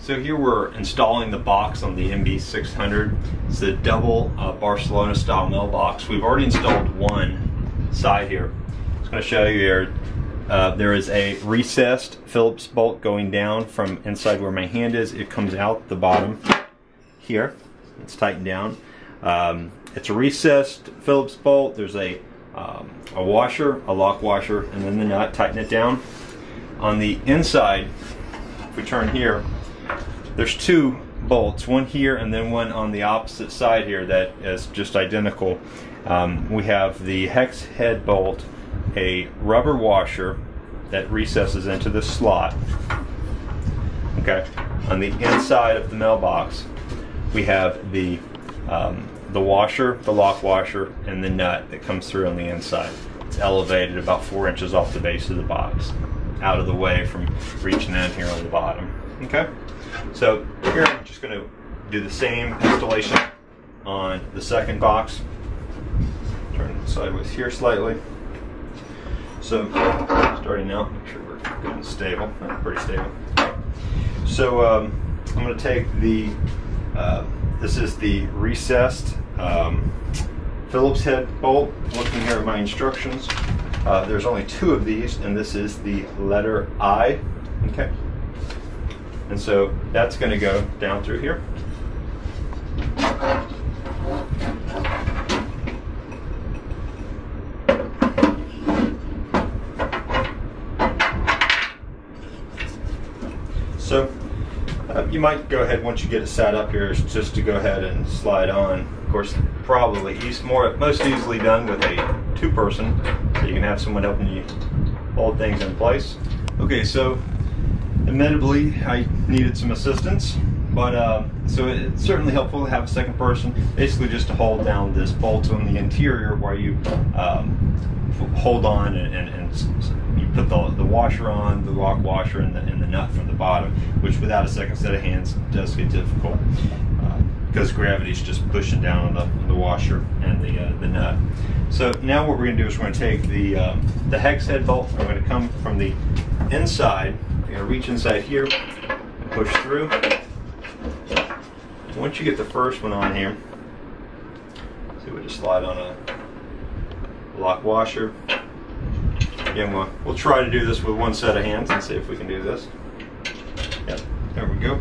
So here we're installing the box on the MB600. It's a double Barcelona style mailbox. We've already installed one side here. I'm just going to show you here. There is a recessed Phillips bolt going down from inside where my hand is. It comes out the bottom here. It's tightened down. It's a recessed Phillips bolt. There's a washer, a lock washer, and then the nut. Tighten it down. On the inside, if we turn here, there's two bolts, one here and then one on the opposite side here that is just identical. We have the hex head bolt, a rubber washer that recesses into the slot. Okay. On the inside of the mailbox, we have the washer, the lock washer, and the nut that comes through on the inside. It's elevated about 4 inches off the base of the box, out of the way from reaching in here on the bottom. Okay. So here I'm just going to do the same installation on the second box. Turn it sideways here slightly. So starting out, make sure we're good and stable. Pretty stable. So I'm going to take the this is the recessed Phillips head bolt. Looking here at my instructions, there's only two of these, and this is the letter I. Okay. And so that's going to go down through here. So you might go ahead, once you get it set up here, just to go ahead and slide on. Of course, probably most easily done with a two-person, so you can have someone helping you hold things in place. Okay, so admittedly, I needed some assistance, but so it's certainly helpful to have a second person, basically just to hold down this bolt on the interior while you hold on and you put the washer on, the lock washer, and the nut from the bottom, which without a second set of hands does get difficult because gravity's just pushing down on the washer and the nut. So now what we're going to do is we're going to take the hex head bolt. We're going to come from the inside. You're going to reach inside here and push through. Once you get the first one on here, so we just slide on a lock washer. Again, we'll try to do this with one set of hands and see if we can do this. Yep, there we go.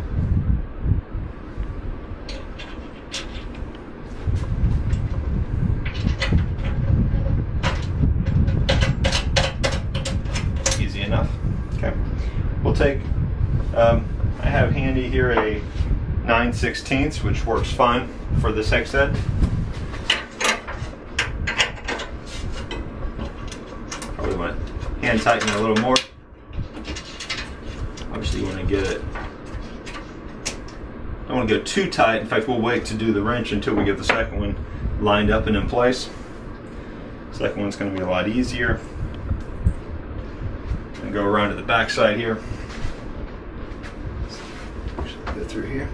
Easy enough. Okay. We'll take, I have handy here a 9/16, which works fine for this hex head. Probably want to hand tighten it a little more. Obviously you want to get it, don't want to go too tight. In fact, we'll wait to do the wrench until we get the second one lined up and in place. The second one's going to be a lot easier. And go around to the back side here. Go through here.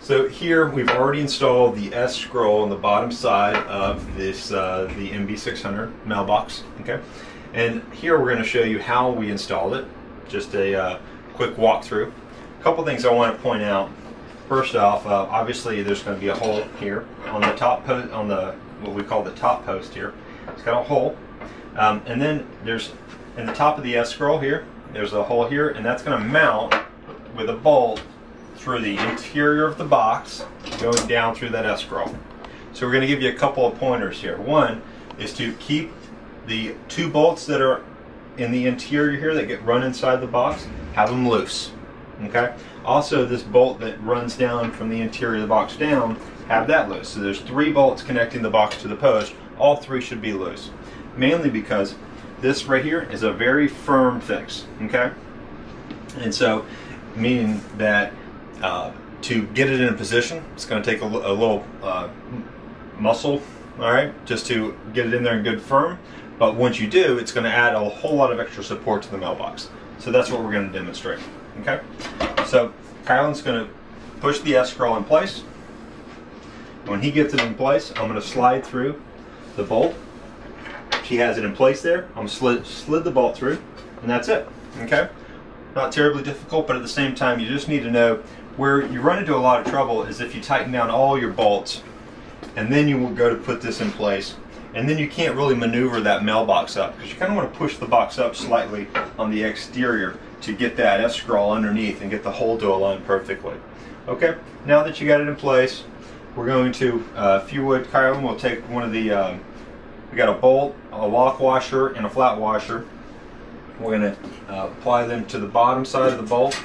So here we've already installed the S scroll on the bottom side of this the MB600 mailbox. Okay, and here we're going to show you how we installed it. Just a quick walkthrough. A couple things I want to point out. First off, obviously there's going to be a hole here on the top post, on the what we call the top post here. It's got a hole, and then there's in the top of the S scroll here. There's a hole here, and that's going to mount with a bolt through the interior of the box, going down through that S scroll. So we're going to give you a couple of pointers here. One is to keep the two bolts that are in the interior here that get run inside the box, have them loose. Okay. Also, this bolt that runs down from the interior of the box down, have that loose. So there's 3 bolts connecting the box to the post. All 3 should be loose. Mainly because this right here is a very firm fix. Okay. And so, meaning that to get it in a position, it's going to take a little muscle, all right, just to get it in there and good firm. But once you do, it's going to add a whole lot of extra support to the mailbox. So that's what we're going to demonstrate. Okay. So Kylan's going to push the S scroll in place. When he gets it in place, I'm going to slide through the bolt. She has it in place there. I'm slid the bolt through, and that's it. Okay. not terribly difficult, but at the same time you just need to know where you run into a lot of trouble is if you tighten down all your bolts and then you will go to put this in place, and then you can't really maneuver that mailbox up because you kind of want to push the box up slightly on the exterior to get that S-scroll underneath and get the hole to align perfectly. Okay, now that you got it in place, we're going to, if you would, Kylan, we'll take one of the, we got a bolt, a lock washer, and a flat washer. We're going to apply them to the bottom side of the bolt.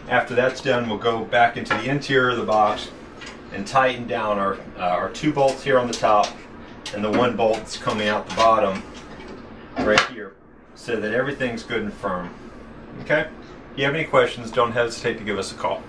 After that's done, we'll go back into the interior of the box and tighten down our 2 bolts here on the top and the 1 bolt that's coming out the bottom right here, so that everything's good and firm. Okay? If you have any questions, don't hesitate to give us a call.